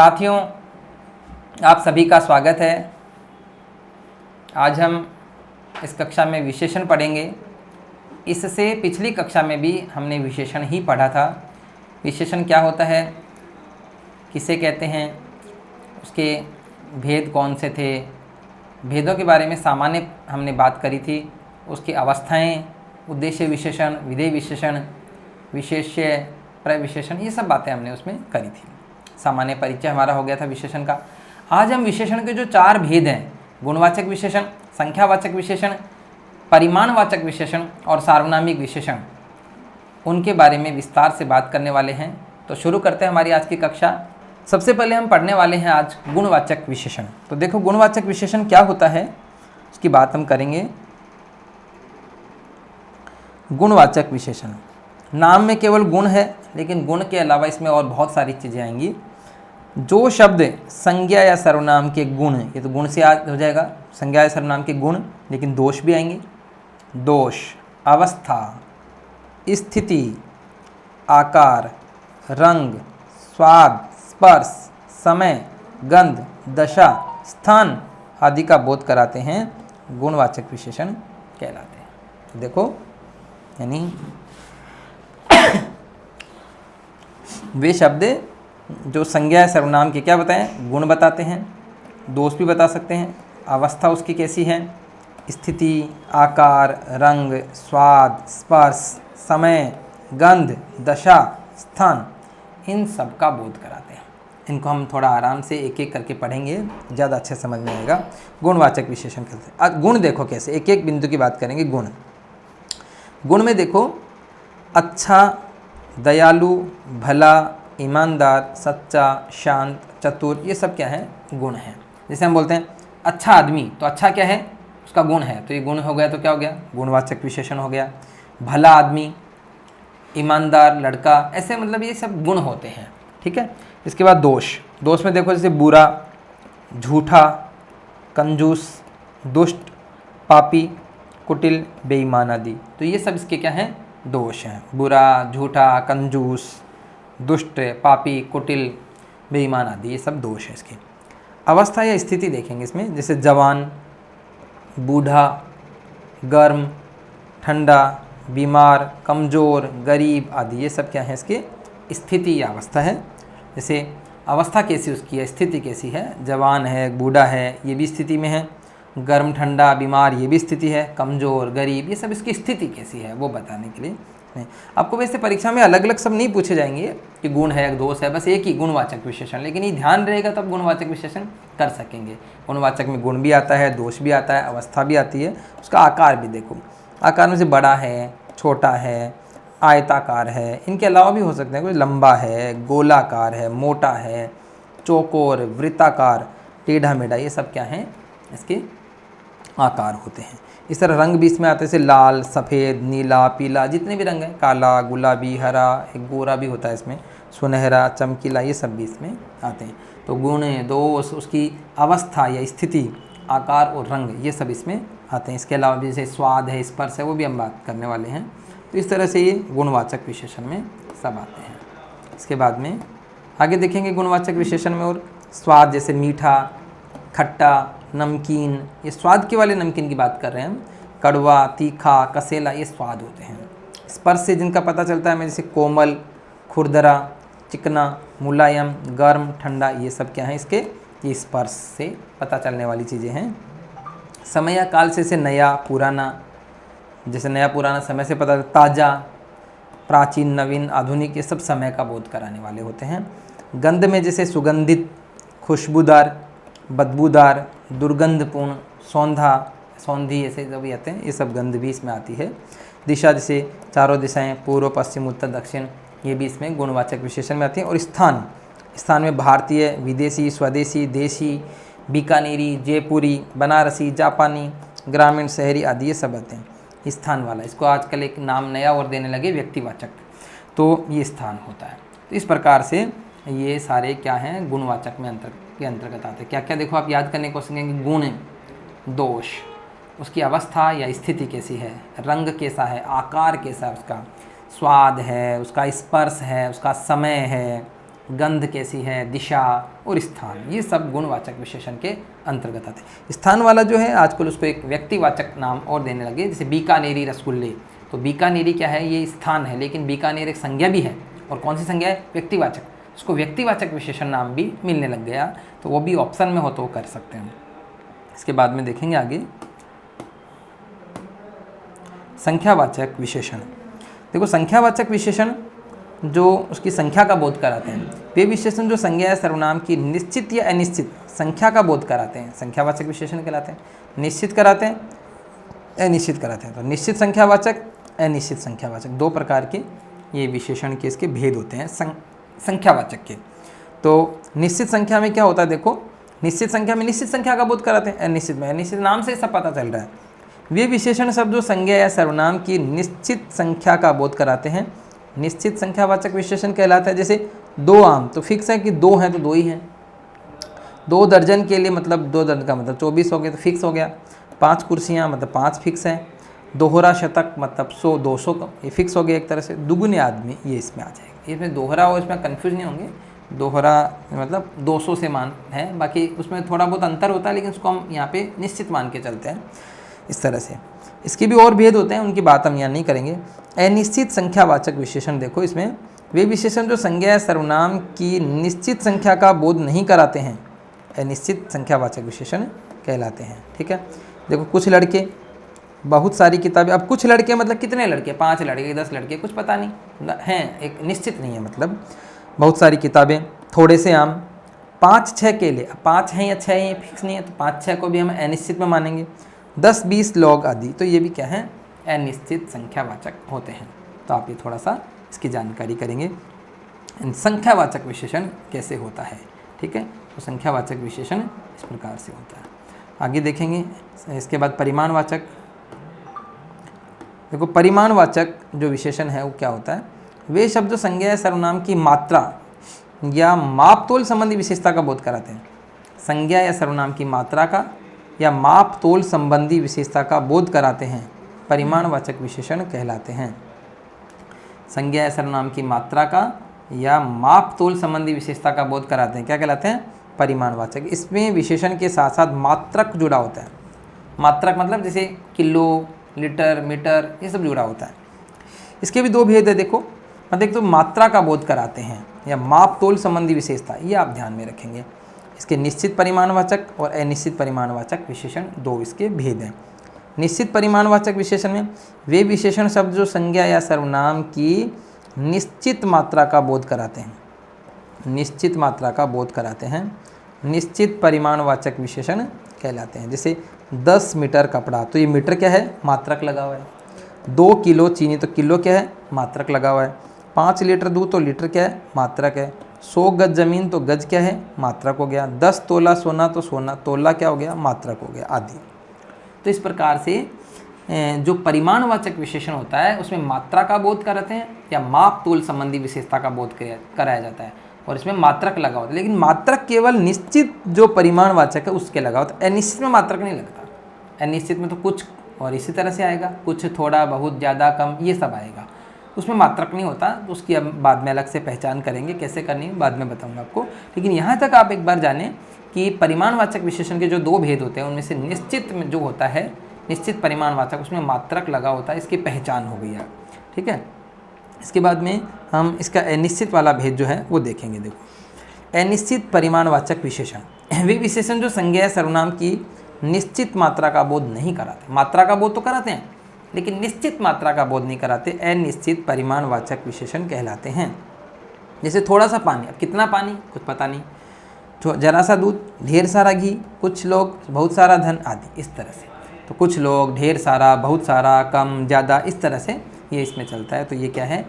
साथियों, आप सभी का स्वागत है। आज हम इस कक्षा में विशेषण पढ़ेंगे। इससे पिछली कक्षा में भी हमने विशेषण ही पढ़ा था। विशेषण क्या होता है, किसे कहते हैं, उसके भेद कौन से थे, भेदों के बारे में सामान्य हमने बात करी थी। उसकी अवस्थाएं, उद्देश्य विशेषण, विधेय विशेषण, विशेष्य, प्रविशेषण, ये सब बातें हमने उसमें करी थी। सामान्य परिचय हमारा हो गया था विशेषण का। आज हम विशेषण के जो 4 भेद हैं, गुणवाचक विशेषण, संख्यावाचक विशेषण, परिमाणवाचक विशेषण और सार्वनामिक विशेषण, उनके बारे में विस्तार से बात करने वाले हैं। तो शुरू करते हैं हमारी आज की कक्षा। सबसे पहले हम पढ़ने वाले हैं आज गुणवाचक विशेषण। तो देखो, गुणवाचक विशेषण क्या होता है, उसकी बात हम करेंगे। गुणवाचक विशेषण, नाम में केवल गुण है, लेकिन गुण के अलावा इसमें और बहुत सारी चीज़ें आएंगी। जो शब्द संज्ञा या सर्वनाम के गुण, ये तो गुण से याद हो जाएगा, संज्ञा या सर्वनाम के गुण, लेकिन दोष भी आएंगे। दोष, अवस्था, स्थिति, आकार, रंग, स्वाद, स्पर्श, समय, गंध, दशा, स्थान आदि का बोध कराते हैं, गुणवाचक विशेषण कहलाते हैं। तो देखो, यानी वे शब्द जो संज्ञा सर्वनाम के क्या बताएं, गुण बताते हैं, दोष भी बता सकते हैं, अवस्था उसकी कैसी है, स्थिति, आकार, रंग, स्वाद, स्पर्श, समय, गंध, दशा, स्थान, इन सब का बोध कराते हैं। इनको हम थोड़ा आराम से एक एक करके पढ़ेंगे, ज़्यादा अच्छे समझ में आएगा। गुणवाचक विशेषण कैसे, अब गुण देखो कैसे, एक एक बिंदु की बात करेंगे। गुण में देखो, अच्छा, दयालु, भला, ईमानदार, सच्चा, शांत, चतुर, ये सब क्या है, गुण है। जैसे हम बोलते हैं अच्छा आदमी, तो अच्छा क्या है, उसका गुण है, तो ये गुण हो गया, तो क्या हो गया, गुणवाचक विशेषण हो गया। भला आदमी, ईमानदार लड़का, ऐसे मतलब ये सब गुण होते हैं, ठीक है। इसके बाद दोष, दोष में देखो जैसे बुरा, झूठा, कंजूस, दुष्ट, पापी, कुटिल, बेईमान आदि, तो ये सब इसके क्या हैं, दोष हैं। बुरा, झूठा, कंजूस, दुष्ट, पापी, कुटिल, बेईमान आदि, ये सब दोष है इसके। अवस्था या स्थिति देखेंगे इसमें, जैसे जवान, बूढ़ा, गर्म, ठंडा, बीमार, कमज़ोर, गरीब आदि, ये सब क्या है, इसके स्थिति या अवस्था है। जैसे अवस्था कैसी उसकी है, स्थिति कैसी है, जवान है, बूढ़ा है, ये भी स्थिति में है, गर्म, ठंडा, बीमार, ये भी स्थिति है, कमज़ोर, गरीब, ये सब इसकी स्थिति कैसी है वो बताने के लिए नहीं। आपको वैसे परीक्षा में अलग अलग सब नहीं पूछे जाएंगे कि गुण है, दोष है, बस एक ही गुणवाचक विशेषण, लेकिन ये ध्यान रहेगा तब गुणवाचक विशेषण कर सकेंगे। गुणवाचक में गुण भी आता है, दोष भी आता है, अवस्था भी आती है। उसका आकार भी देखो, आकार में से बड़ा है, छोटा है, आयताकार है, इनके अलावा भी हो सकते हैं, कोई लंबा है, गोलाकार है, मोटा है, चौकोर, वृत्ताकार, टेढ़ा मेढ़ा, ये सब क्या हैं, इसके आकार होते हैं। इस तरह रंग भी इसमें आते हैं, जैसे लाल, सफ़ेद, नीला, पीला, जितने भी रंग हैं, काला, गुलाबी, हरा, एक गोरा भी होता है इसमें, सुनहरा, चमकीला, ये सब भी इसमें आते हैं। तो गुण, दोष, उसकी अवस्था या स्थिति, आकार और रंग, ये सब इसमें आते हैं। इसके अलावा भी जैसे स्वाद है, स्पर्श है, वो भी हम बात करने वाले हैं। तो इस तरह से ये गुणवाचक विशेषण में सब आते हैं। इसके बाद में आगे देखेंगे गुणवाचक विशेषण में, और स्वाद, जैसे मीठा, खट्टा, नमकीन, ये स्वाद के वाले नमकीन की बात कर रहे हैं हम, कड़वा, तीखा, कसेला, ये स्वाद होते हैं। स्पर्श से जिनका पता चलता है हमें, जैसे कोमल, खुरदरा, चिकना, मुलायम, गर्म, ठंडा, ये सब क्या है इसके, ये स्पर्श से पता चलने वाली चीज़ें हैं। समय या काल से नया, पुराना, जैसे नया पुराना समय से पता, ताज़ा, प्राचीन, नवीन, आधुनिक, ये सब समय का बोध कराने वाले होते हैं। गंध में जैसे सुगंधित, खुशबूदार, बदबूदार, दुर्गंधपूर्ण, सौंधा, सौंधी, ऐसे जो भी आते हैं, ये सब गंध भी इसमें आती है। दिशा, जैसे चारों दिशाएं, पूर्व, पश्चिम, उत्तर, दक्षिण, ये भी इसमें गुणवाचक विशेषण में आती हैं। और स्थान, स्थान में भारतीय, विदेशी, स्वदेशी, देशी, बीकानेरी, जयपुरी, बनारसी, जापानी, ग्रामीण, शहरी आदि, ये सब आते हैं। स्थान वाला, इसको आजकल एक नाम नया और देने लगे, व्यक्तिवाचक, तो ये स्थान होता है। तो इस प्रकार से ये सारे क्या हैं, गुणवाचक में के अंतर्गत आते हैं। क्या क्या देखो, आप याद करने की कोशिश करेंगे, गुण, दोष, उसकी अवस्था या स्थिति कैसी है, रंग कैसा है, आकार कैसा है उसका, स्वाद है, उसका स्पर्श है, उसका समय है, गंध कैसी है, दिशा और स्थान, ये सब गुणवाचक विशेषण के अंतर्गत आते हैं। स्थान वाला जो है आजकल उसको एक व्यक्तिवाचक नाम और देने लगे, जैसे बीकानेरी रसगुल्ले, तो बीकानेरी क्या है, ये स्थान है, लेकिन बीकानेर एक संज्ञा भी है, और कौन सी संज्ञा है, व्यक्तिवाचक, उसको व्यक्तिवाचक विशेषण नाम भी मिलने लग गया, तो वो भी ऑप्शन में हो तो वो कर सकते हैं। इसके बाद में देखेंगे आगे संख्यावाचक विशेषण। देखो संख्यावाचक विशेषण जो उसकी संख्या का बोध कराते हैं, वे विशेषण जो संज्ञा या सर्वनाम की निश्चित या अनिश्चित संख्या का बोध कराते हैं संख्यावाचक विशेषण कहलाते हैं। निश्चित कराते हैं, अनिश्चित कराते हैं। तो निश्चित संख्यावाचक, अनिश्चित संख्यावाचक, दो प्रकार के ये विशेषण के इसके भेद होते हैं संख्यावाचक के। तो निश्चित संख्या में क्या होता है, देखो निश्चित संख्या में निश्चित संख्या का बोध कराते हैं, अनिश्चित में अनिश्चित, नाम से सब पता चल रहा है। वे विशेषण शब्द जो संज्ञा या सर्वनाम की निश्चित संख्या का बोध कराते हैं निश्चित संख्यावाचक विशेषण कहलाता है। जैसे 2 आम, तो फिक्स है कि 2 हैं तो 2 ही हैं। 2 दर्जन के लिए मतलब 2 दर्जन का मतलब 24 हो गया, तो फिक्स हो गया। 5 कुर्सियाँ मतलब 5 फिक्स है। दोहरा शतक मतलब 100 200 ये फिक्स हो गया एक तरह से। दुगुने आदमी ये इसमें आ जाएगा, इसमें दोहरा हो, इसमें कन्फ्यूज नहीं होंगे। दोहरा मतलब 200 से मान है, बाकी उसमें थोड़ा बहुत अंतर होता है, लेकिन उसको हम यहाँ पे निश्चित मान के चलते हैं इस तरह से। इसके भी और भेद होते हैं, उनकी बात हम यहाँ नहीं करेंगे। अनिश्चित संख्यावाचक विशेषण देखो, इसमें वे विशेषण जो संज्ञा या सर्वनाम की निश्चित संख्या का बोध नहीं कराते हैं अनिश्चित संख्यावाचक विशेषण कहलाते हैं। ठीक है, देखो कुछ लड़के, बहुत सारी किताबें। अब कुछ लड़के मतलब कितने लड़के, 5 लड़के 10 लड़के कुछ पता नहीं हैं, एक निश्चित नहीं है। मतलब बहुत सारी किताबें, थोड़े से आम, 5-6 केले। 5 हैं या 6 हैं ये फिक्स नहीं है, तो 5-6 को भी हम अनिश्चित में मानेंगे। 10-20 लोग आदि, तो ये भी क्या है, अनिश्चित संख्यावाचक होते हैं। तो आप ये थोड़ा सा इसकी जानकारी करेंगे, संख्यावाचक विशेषण कैसे होता है। ठीक है, तो संख्यावाचक विशेषण इस प्रकार से होता है। आगे देखेंगे इसके बाद परिमाणवाचक। देखो परिमाणवाचक जो विशेषण है वो क्या होता है, वे शब्द जो संज्ञा या सर्वनाम की मात्रा या माप तोल संबंधी विशेषता का बोध कराते हैं। संज्ञा या सर्वनाम की मात्रा का या माप तोल संबंधी विशेषता का बोध कराते हैं, परिमाणवाचक विशेषण कहलाते हैं। संज्ञा या सर्वनाम की मात्रा का या माप तोल संबंधी विशेषता का बोध कराते हैं, क्या कहलाते हैं, परिमाणवाचक। इसमें विशेषण के साथ साथ मात्रक जुड़ा होता है। मात्रक मतलब जैसे किलो, लीटर, मीटर, ये सब जुड़ा होता है। इसके भी 2 भेद है, देखो मतलब तो मात्रा का बोध कराते हैं या माप तोल संबंधी विशेषता, ये आप ध्यान में रखेंगे। इसके निश्चित परिमाणवाचक और अनिश्चित परिमाणवाचक विशेषण 2 इसके भेद हैं। निश्चित परिमाणवाचक विशेषण में वे विशेषण शब्द जो संज्ञा या सर्वनाम की निश्चित मात्रा का बोध कराते हैं, निश्चित मात्रा का बोध कराते हैं, निश्चित परिमाणवाचक विशेषण कहलाते हैं। जैसे 10 मीटर कपड़ा, तो ये मीटर क्या है, मात्रक लगा हुआ है। 2 किलो चीनी, तो किलो क्या है, मात्रक लगा हुआ है। 5 लीटर दूध, तो लीटर क्या है, मात्रक है। 100 गज जमीन, तो गज क्या है, मात्रक हो गया। 10 तोला सोना, तो सोना तोला क्या हो गया, मात्रक हो गया आदि। तो इस प्रकार से जो परिमाणवाचक विशेषण होता है उसमें मात्रा का बोध कराते हैं या माप तोल संबंधी विशेषता का बोध कराया जाता है, और इसमें मात्रक लगा होता है। लेकिन मात्रक केवल निश्चित जो परिमाणवाचक है उसके लगा होता है, अनिश्चित में मात्रक नहीं लगता। अनिश्चित में तो कुछ और इसी तरह से आएगा, कुछ, थोड़ा, बहुत, ज़्यादा, कम, ये सब आएगा, उसमें मात्रक नहीं होता। तो उसकी अब बाद में अलग से पहचान करेंगे, कैसे करनी है बाद में बताऊंगा आपको। लेकिन यहाँ तक आप एक बार जानें कि परिमाणवाचक विशेषण के जो 2 भेद होते हैं उनमें से निश्चित में जो होता है, निश्चित परिमाणवाचक, उसमें मात्रक लगा होता है, इसकी पहचान हो गई है। ठीक है, इसके बाद में हम इसका अनिश्चित वाला भेद जो है वो देखेंगे। देखो अनिश्चित परिमाणवाचक विशेषण, वे विशेषण जो संज्ञा या सर्वनाम की निश्चित मात्रा का बोध नहीं कराते। मात्रा का बोध तो कराते हैं लेकिन निश्चित मात्रा का बोध नहीं कराते, अनिश्चित परिमाणवाचक विशेषण कहलाते हैं। जैसे थोड़ा सा पानी, अब कितना पानी कुछ पता नहीं, जरा सा दूध, ढेर सारा घी, कुछ लोग, बहुत सारा धन आदि, इस तरह से। तो कुछ लोग, ढेर सारा, बहुत सारा, कम, ज़्यादा, इस तरह से ये इसमें चलता है। तो ये क्या है,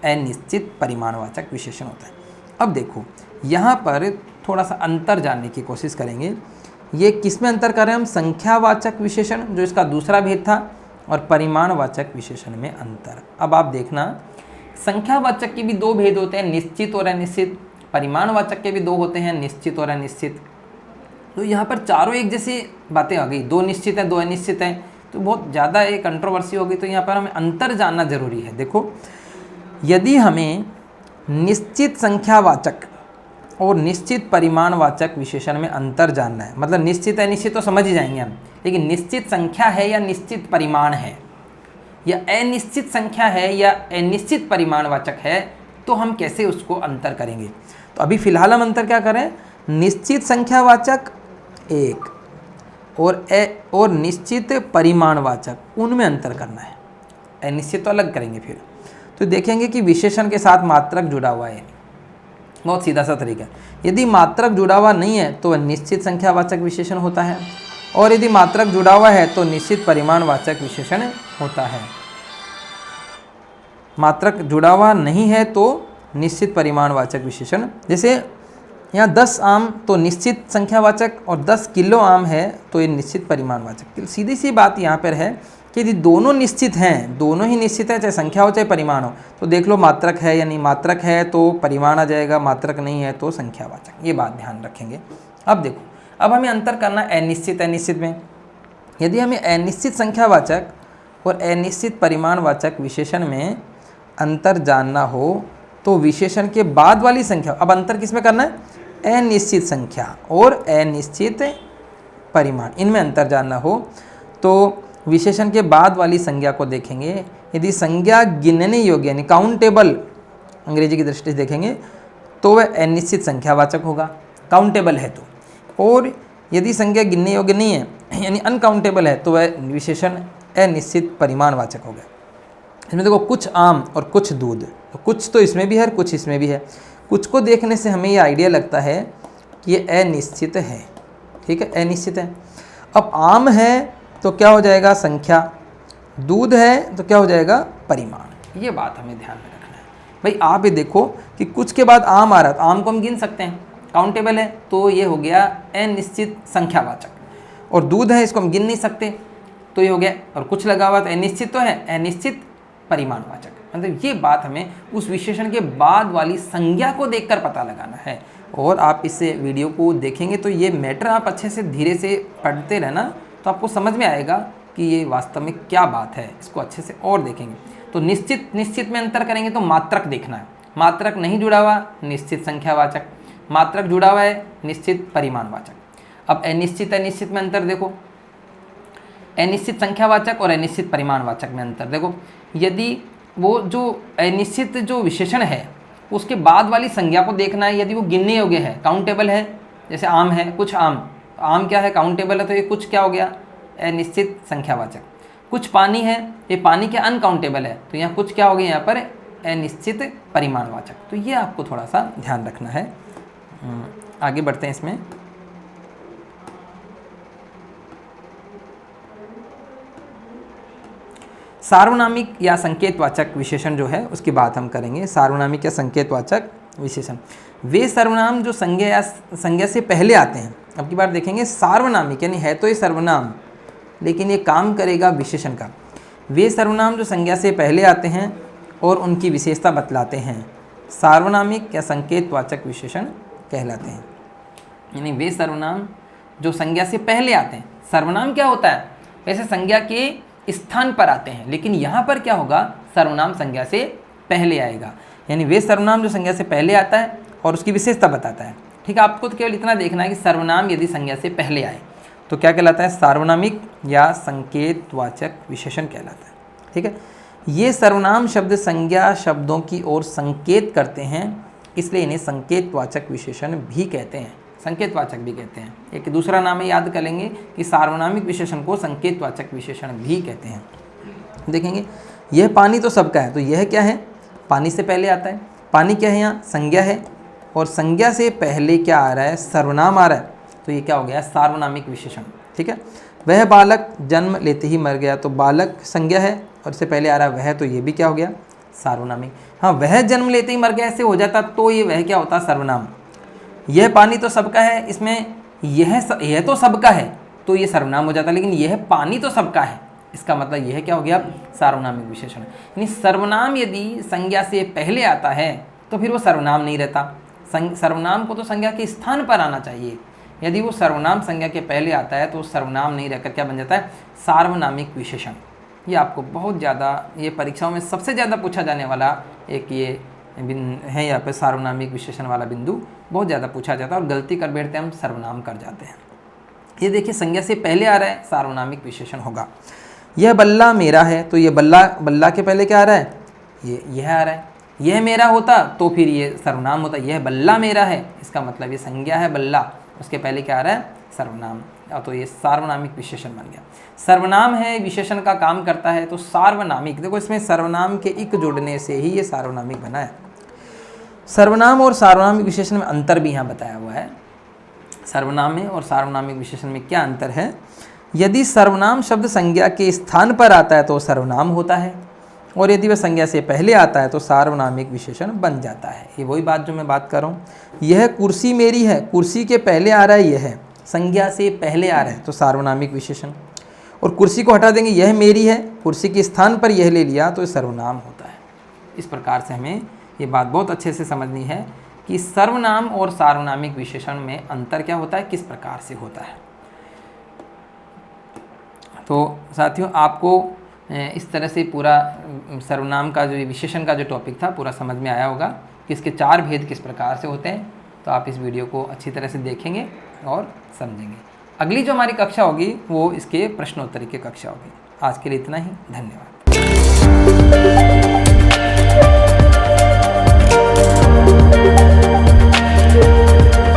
अनिश्चित परिमाणवाचक विशेषण होता है। अब देखो यहाँ पर थोड़ा सा अंतर जानने की कोशिश करेंगे। ये किस में अंतर कर रहे हैं हम, संख्यावाचक विशेषण जो इसका दूसरा भेद था, और परिमाणवाचक विशेषण में अंतर। अब आप देखना, संख्यावाचक के भी 2 भेद होते हैं, निश्चित और अनिश्चित। परिमाणवाचक के भी 2 होते हैं, निश्चित और अनिश्चित। तो यहाँ पर चारों एक जैसी बातें आ गई, 2 निश्चित हैं 2 अनिश्चित हैं, तो बहुत ज़्यादा एक कंट्रोवर्सी होगी। तो यहाँ पर हमें अंतर जानना जरूरी है। देखो यदि हमें निश्चित संख्यावाचक और निश्चित परिमाणवाचक विशेषण में अंतर जानना है। मतलब निश्चित अनिश्चित तो समझ ही जाएंगे हम, लेकिन निश्चित संख्या है या निश्चित परिमाण है, या अनिश्चित संख्या है या अनिश्चित परिमाणवाचक है, तो हम कैसे उसको अंतर करेंगे। तो अभी फिलहाल हम अंतर क्या करें, निश्चित संख्यावाचक एक और निश्चित परिमाणवाचक, उनमें अंतर करना है। अनिश्चित तो अलग करेंगे फिर। तो देखेंगे कि विशेषण के साथ मात्रक जुड़ा हुआ है, बहुत सीधा सा तरीका है। यदि मात्रक जुड़ा हुआ नहीं है तो वह निश्चित संख्यावाचक विशेषण होता है, और यदि मात्रक जुड़ा हुआ है तो निश्चित परिमाणवाचक विशेषण होता है। मात्रक जुड़ा हुआ नहीं है तो निश्चित परिमाणवाचक विशेषण, जैसे यहाँ 10 आम तो निश्चित संख्यावाचक और 10 किलो आम है तो ये निश्चित परिमाणवाचक। सीधी सी बात यहाँ पर है कि यदि दोनों निश्चित हैं, दोनों ही निश्चित है, चाहे संख्या हो चाहे परिमाण हो, तो देख लो मात्रक है या नहीं। मात्रक है तो परिमाण आ जाएगा, मात्रक नहीं है तो संख्यावाचक। ये बात ध्यान रखेंगे। अब देखो, अब हमें अंतर करना है अनिश्चित अनिश्चित में। यदि हमें अनिश्चित संख्यावाचक और अनिश्चित परिमाणवाचक विशेषण में अंतर जानना हो तो विशेषण के बाद वाली संख्या, अब अंतर किस में करना है, अनिश्चित संख्या और अनिश्चित परिमाण, इनमें अंतर जानना हो तो विशेषण के बाद वाली संज्ञा को देखेंगे। यदि संज्ञा गिनने योग्य यानी काउंटेबल अंग्रेजी की दृष्टि से देखेंगे तो वह अनिश्चित संख्यावाचक होगा, काउंटेबल है तो। और यदि संज्ञा गिनने योग्य नहीं है यानी अनकाउंटेबल है तो वह विशेषण अनिश्चित परिमाणवाचक हो गया। इसमें देखो कुछ आम और कुछ दूध, तो कुछ तो इसमें भी है, कुछ इसमें भी है। कुछ को देखने से हमें ये आइडिया लगता है कि ये अनिश्चित है, ठीक है, अनिश्चित है। अब आम है तो क्या हो जाएगा, संख्या। दूध है तो क्या हो जाएगा, परिमाण। ये बात हमें ध्यान में रखना है। भाई आप ये देखो कि कुछ के बाद आम आ रहा है तो आम को हम गिन सकते हैं, काउंटेबल है, तो ये हो गया अनिश्चित संख्यावाचक। और दूध है, इसको हम गिन नहीं सकते, तो ये हो गया। और कुछ लगा हुआ तो अनिश्चित तो है, अनिश्चित परिमाणवाचक। मतलब ये बात हमें उस विशेषण के बाद वाली संज्ञा को देखकर पता लगाना है। और आप इस वीडियो को देखेंगे तो ये मैटर आप अच्छे से धीरे से पढ़ते रहना, तो आपको समझ में आएगा कि ये वास्तव में क्या बात है। इसको अच्छे से और देखेंगे तो निश्चित में अंतर करेंगे तो मात्रक देखना है। मात्रक नहीं जुड़ा हुआ निश्चित संख्यावाचक, मात्रक जुड़ा हुआ है निश्चित परिमाणवाचक। अब अनिश्चित अनिश्चित में अंतर देखो, अनिश्चित संख्यावाचक और अनिश्चित परिमाणवाचक में अंतर देखो। यदि वो जो अनिश्चित जो विशेषण है उसके बाद वाली संज्ञा को देखना है, यदि वो गिनने योग्य है, काउंटेबल है, जैसे आम है, कुछ आम क्या है, काउंटेबल है, तो ये कुछ क्या हो गया, अनिश्चित संख्यावाचक। कुछ पानी है, ये पानी क्या अनकाउंटेबल है, तो यहाँ कुछ क्या हो गया, यहाँ पर अनिश्चित परिमाणवाचक। तो ये आपको थोड़ा सा ध्यान रखना है। आगे बढ़ते हैं इसमें। सार्वनामिक या संकेतवाचक विशेषण जो है उसकी बात हम करेंगे। सार्वनामिक या संकेतवाचक विशेषण वे सर्वनाम जो संज्ञा से पहले आते हैं। अब की बार देखेंगे सार्वनामिक यानी है तो ये सर्वनाम, लेकिन ये काम करेगा विशेषण का। वे सर्वनाम जो संज्ञा से पहले आते हैं और उनकी विशेषता बतलाते हैं, सार्वनामिक या संकेतवाचक विशेषण कहलाते हैं। यानी वे सर्वनाम जो संज्ञा से पहले आते हैं। सर्वनाम क्या होता है, वैसे संज्ञा के स्थान पर आते हैं, लेकिन यहाँ पर क्या होगा, सर्वनाम संज्ञा से पहले आएगा। यानी वे सर्वनाम जो संज्ञा से पहले आता है और उसकी विशेषता बताता है। ठीक है, आपको तो केवल इतना देखना है कि सर्वनाम यदि संज्ञा से पहले आए तो क्या कहलाता है, सार्वनामिक या संकेतवाचक विशेषण कहलाता है। ठीक है, ये सर्वनाम शब्द संज्ञा शब्दों की ओर संकेत करते हैं, इसलिए इन्हें संकेतवाचक विशेषण भी कहते हैं, संकेतवाचक भी कहते हैं। एक दूसरा नाम है, याद कर लेंगे कि सार्वनामिक विशेषण को संकेतवाचक विशेषण भी कहते हैं। देखेंगे यह पानी तो सबका है, तो यह क्या है, पानी से पहले आता है। पानी क्या है, यहाँ संज्ञा है, और संज्ञा से पहले क्या आ रहा है, सर्वनाम आ रहा है, तो ये क्या हो गया, सार्वनामिक विशेषण। ठीक है, वह बालक जन्म लेते ही मर गया, तो बालक संज्ञा है और इससे पहले आ रहा है वह, तो ये भी क्या हो गया, सार्वनामिक। हाँ, वह जन्म लेते ही मर गया ऐसे हो जाता तो ये वह क्या होता, सर्वनाम। यह पानी तो सबका है, इसमें यह तो सबका है तो ये सर्वनाम हो जाता, लेकिन यह पानी तो सबका है, इसका मतलब यह क्या हो गया, सार्वनामिक विशेषण। यानी सर्वनाम यदि संज्ञा से पहले आता है तो फिर वो सर्वनाम नहीं रहता। सर्वनाम को तो संज्ञा के स्थान पर आना चाहिए। यदि वो सर्वनाम संज्ञा के पहले आता है तो सर्वनाम नहीं रहकर क्या बन जाता है, सार्वनामिक विशेषण। ये आपको बहुत ज़्यादा, ये परीक्षाओं में सबसे ज़्यादा पूछा जाने वाला एक ये है यहाँ पे सार्वनामिक विशेषण वाला बिंदु बहुत ज़्यादा पूछा जाता है और गलती कर बैठते हैं, हम सर्वनाम कर जाते हैं। ये देखिए संज्ञा से पहले आ रहा है सार्वनामिक विशेषण होगा। यह बल्ला मेरा है, तो ये बल्ला के पहले क्या आ रहा है, यह आ रहा है। यह मेरा होता तो फिर ये सर्वनाम होता, यह बल्ला मेरा है, इसका मतलब ये संज्ञा है बल्ला, उसके पहले क्या आ रहा है, सर्वनाम, तो ये सार्वनामिक विशेषण बन गया। सर्वनाम है, विशेषण का काम करता है, तो सार्वनामिक, देखो इसमें सर्वनाम के इक जोड़ने से ही ये सार्वनामिक बना है। सर्वनाम और सार्वनामिक विशेषण में अंतर भी यहाँ बताया हुआ है। सर्वनाम में और सार्वनामिक विशेषण में क्या अंतर है, यदि सर्वनाम शब्द संज्ञा के स्थान पर आता है तो सर्वनाम होता है, और यदि वह संज्ञा से पहले आता है तो सार्वनामिक विशेषण बन जाता है। ये वही बात जो मैं बात कर रहा हूँ, यह कुर्सी मेरी है, कुर्सी के पहले आ रहा है यह, संज्ञा से पहले आ रहा है तो सार्वनामिक विशेषण, और कुर्सी को हटा देंगे, यह मेरी है, कुर्सी के स्थान पर यह ले लिया तो सर्वनाम होता है। इस प्रकार से हमें ये बात बहुत अच्छे से समझनी है कि सर्वनाम और सार्वनामिक विशेषण में अंतर क्या होता है, किस प्रकार से होता है। तो साथियों आपको इस तरह से पूरा सर्वनाम का जो विशेषण का जो टॉपिक था पूरा समझ में आया होगा कि इसके 4 भेद किस प्रकार से होते हैं। तो आप इस वीडियो को अच्छी तरह से देखेंगे और समझेंगे। अगली जो हमारी कक्षा होगी वो इसके प्रश्नोत्तरी की कक्षा होगी। आज के लिए इतना ही, धन्यवाद।